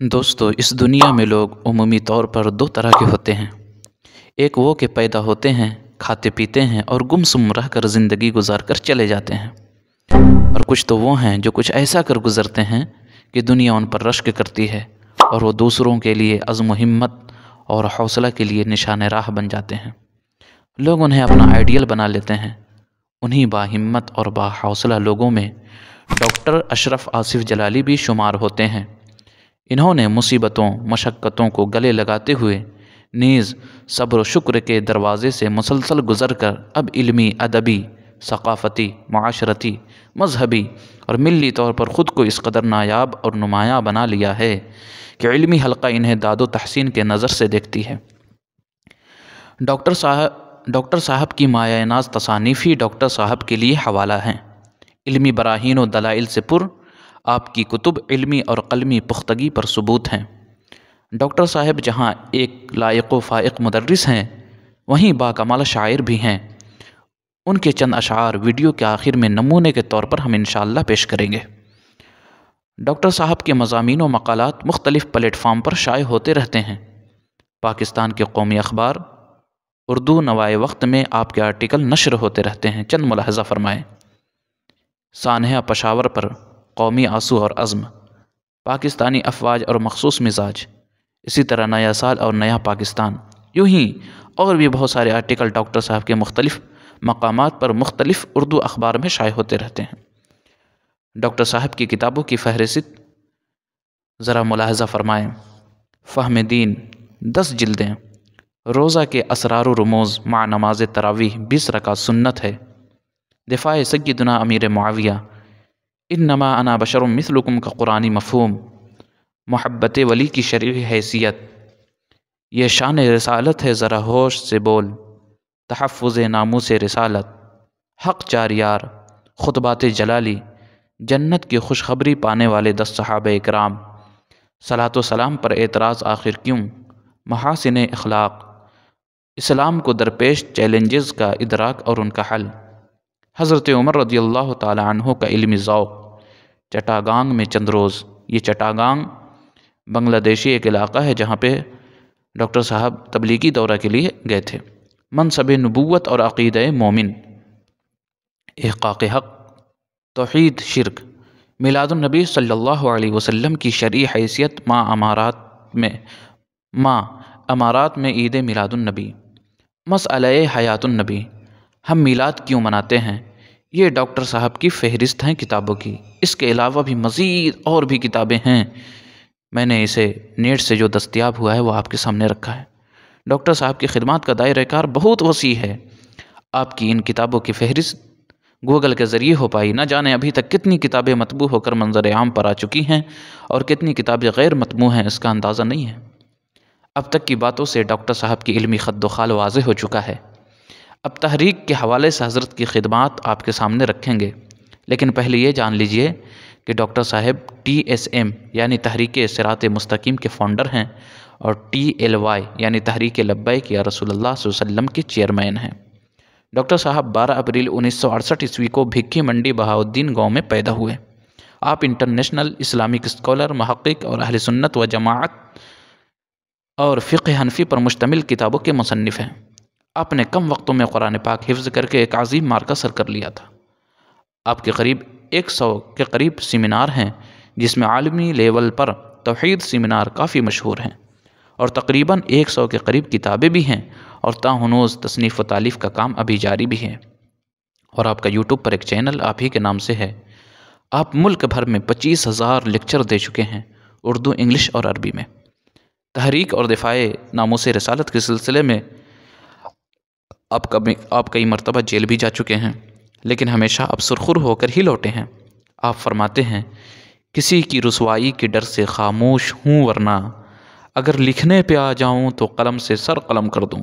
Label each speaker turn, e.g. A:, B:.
A: दोस्तों, इस दुनिया में लोग उमूमी तौर पर दो तरह के होते हैं। एक वो कि पैदा होते हैं, खाते पीते हैं और गुमसुम रह कर ज़िंदगी गुजार कर चले जाते हैं। और कुछ तो वो हैं जो कुछ ऐसा कर गुज़रते हैं कि दुनिया उन पर रश्क करती है और वो दूसरों के लिए अज़्म व हिम्मत और हौसला के लिए निशान राह बन जाते हैं। लोग उन्हें अपना आइडियल बना लेते हैं। उन्हीं बाहिम्मत और बाहौसला लोगों में डॉक्टर अशरफ आसिफ जलाली भी शुमार होते हैं। इन्होंने मुसीबतों मशक्क़तों को गले लगाते हुए नीज़ सब्र व शुक्र के दरवाज़े से मुसलसल गुज़र कर अब इल्मी, अदबी, सक़ाफ़ती, मुआशरती, मज़हबी और मिल्ली तौर पर ख़ुद को इस कदर नायाब और नुमायाँ बना लिया है कि इल्मी हल्का इन्हें दादो तहसीन के नज़र से देखती है। डॉक्टर साहब की माया नाज तसानीफ़ी डॉक्टर साहब के लिए हवाला हैं। इल्मी बराहीन व दलाइल से पुर आपकी कुतुब इल्मी और क़लमी पुख्तगी पर सबूत हैं। डॉक्टर साहब जहाँ एक लायक व फ़ाइक़ मुदर्रिस हैं, वहीं बाकमाल शायर भी हैं। उनके चंद अशार वीडियो के आखिर में नमूने के तौर पर हम इंशाअल्लाह पेश करेंगे। डॉक्टर साहब के मज़ामीन व मक़ालात मुख्तलिफ़ प्लेटफ़ार्म पर शाये होते रहते हैं। पाकिस्तान के कौमी अखबार उर्दू नवाए वक्त में आपके आर्टिकल नशर होते रहते हैं। चंद मुलाहज़ा फ़रमाएँ। सानहा पेशावर पर कौमी आंसू और अज़्म, पाकिस्तानी अफवाज और मखसूस मिजाज, इसी तरह नया साल और नया पाकिस्तान, यूँ ही और भी बहुत सारे आर्टिकल डॉक्टर साहब के मुख्तलिफ़ मकामात पर मुख्तलिफ़ उर्दू अखबार में शाये होते रहते हैं। डॉक्टर साहब की किताबों की फ़हरिस्त ज़रा मुलाहज़ा फ़रमाएँ। फ़हम दीन 10 जिल्दें, रोज़ा के असरार व रमूज़ मा नमाज तरावीह 20 रकात सुन्नत है, दिफ़ाए सय्यदना अमीर मुआविया, इन्नमा अना बशरुम मिस्लुकुम का कुरानी मफ़हूम, मोहब्बत वली की शरई हैसियत, ये शान रिसालत है ज़रा होश से बोल, तहफ़्फ़ुज़ नामूस रिसालत, हक़ चार यार, ख़ुतबात जलाली, जन्नत की खुशखबरी पाने वाले 10 सहाबा इकराम, सलातो सलाम पर एतराज़ आखिर क्यों, महासिन इख़लाक़, इस्लाम को दरपेश चैलेंजेस का इदराक और उनका हल, हज़रत उमर रज़ियल्लाहु ताला अन्हु का इल्मी ज़ौक़, चटागांग में चंद रोज़। ये चटागांग बांग्लादेशी एक इलाक़ा है जहाँ पे डॉक्टर साहब तबलीगी दौरा के लिए गए थे। मनसब नबूवत और अक़ीदा मोमिन, इहक़ाक़ हक़, तौहीद, शिर्क, मिलादुन्नबी सल्लल्लाहु अलैहि वसल्लम की शरई हैसियत, अमारात में ईद मिलादुन्नबी, मसअले हयातुन्नबी, हम मिलाद क्यों मनाते हैं, ये डॉक्टर साहब की फ़हरिस्त हैं किताबों की। इसके अलावा भी मज़ीद और भी किताबें हैं। मैंने इसे नेट से जो दस्तयाब हुआ है वो आपके सामने रखा है। डॉक्टर साहब की खिदमत का दायरा-ए-कार बहुत वसी है। आपकी इन किताबों की फ़हरिस्त गूगल के ज़रिए हो पाई। न जाने अभी तक कितनी किताबें मतबू होकर मंज़र आम पर आ चुकी हैं और कितनी किताबें गैर मतबू हैं, इसका अंदाज़ा नहीं है। अब तक की बातों से डॉक्टर साहब की इल्मी खद्दो-खाल वाज़ेह हो चुका है। अब तहरीक के हवाले से हज़रत की खिदमत आपके सामने रखेंगे, लेकिन पहले ये जान लीजिए कि डॉक्टर साहब TSM यानी तहरीक सिरात मुस्तकीम के फाउंडर हैं और TLY यानी तहरीक लब्बैक या रसूलुल्लाह सल्लल्लाहु अलैहि वसल्लम के चेयरमैन हैं। डॉक्टर साहब 12 अप्रैल 1968 ईस्वी को भिक्की मंडी बहाउद्दीन गाँव में पैदा हुए। आप इंटरनेशनल इस्लामिक स्कॉलर, महक़्क़िक़ और अहले सुन्नत व जमाअत और फ़िक़्ह हनफ़ी पर मुश्तमिल किताबों के मुसन्निफ़ हैं। आपने कम वक्तों में कुरान पाक हिफ्ज़ करके एक अज़ीम मार्का सर कर लिया था। आपके करीब 100 के करीब सेमिनार हैं, जिसमें आलमी लेवल पर तौहीद सेमिनार काफ़ी मशहूर हैं और तकरीबन 100 के करीब किताबें भी हैं और ताहुनूज़ तसनीफ़ व तालीफ़ का काम अभी जारी भी है। और आपका यूट्यूब पर एक चैनल आप ही के नाम से है। आप मुल्क भर में 25,000 लेक्चर दे चुके हैं, उर्दू, इंग्लिश और अरबी में। तहरीक और दिफ़ाए नामूस रिसालत के सिलसिले में आप कई मरतबा जेल भी जा चुके हैं, लेकिन हमेशा आप सुरखुर होकर ही लौटे हैं। आप फरमाते हैं, किसी की रुसवाई के डर से खामोश हूँ, वरना अगर लिखने पे आ जाऊँ तो कलम से सर कलम कर दूँ।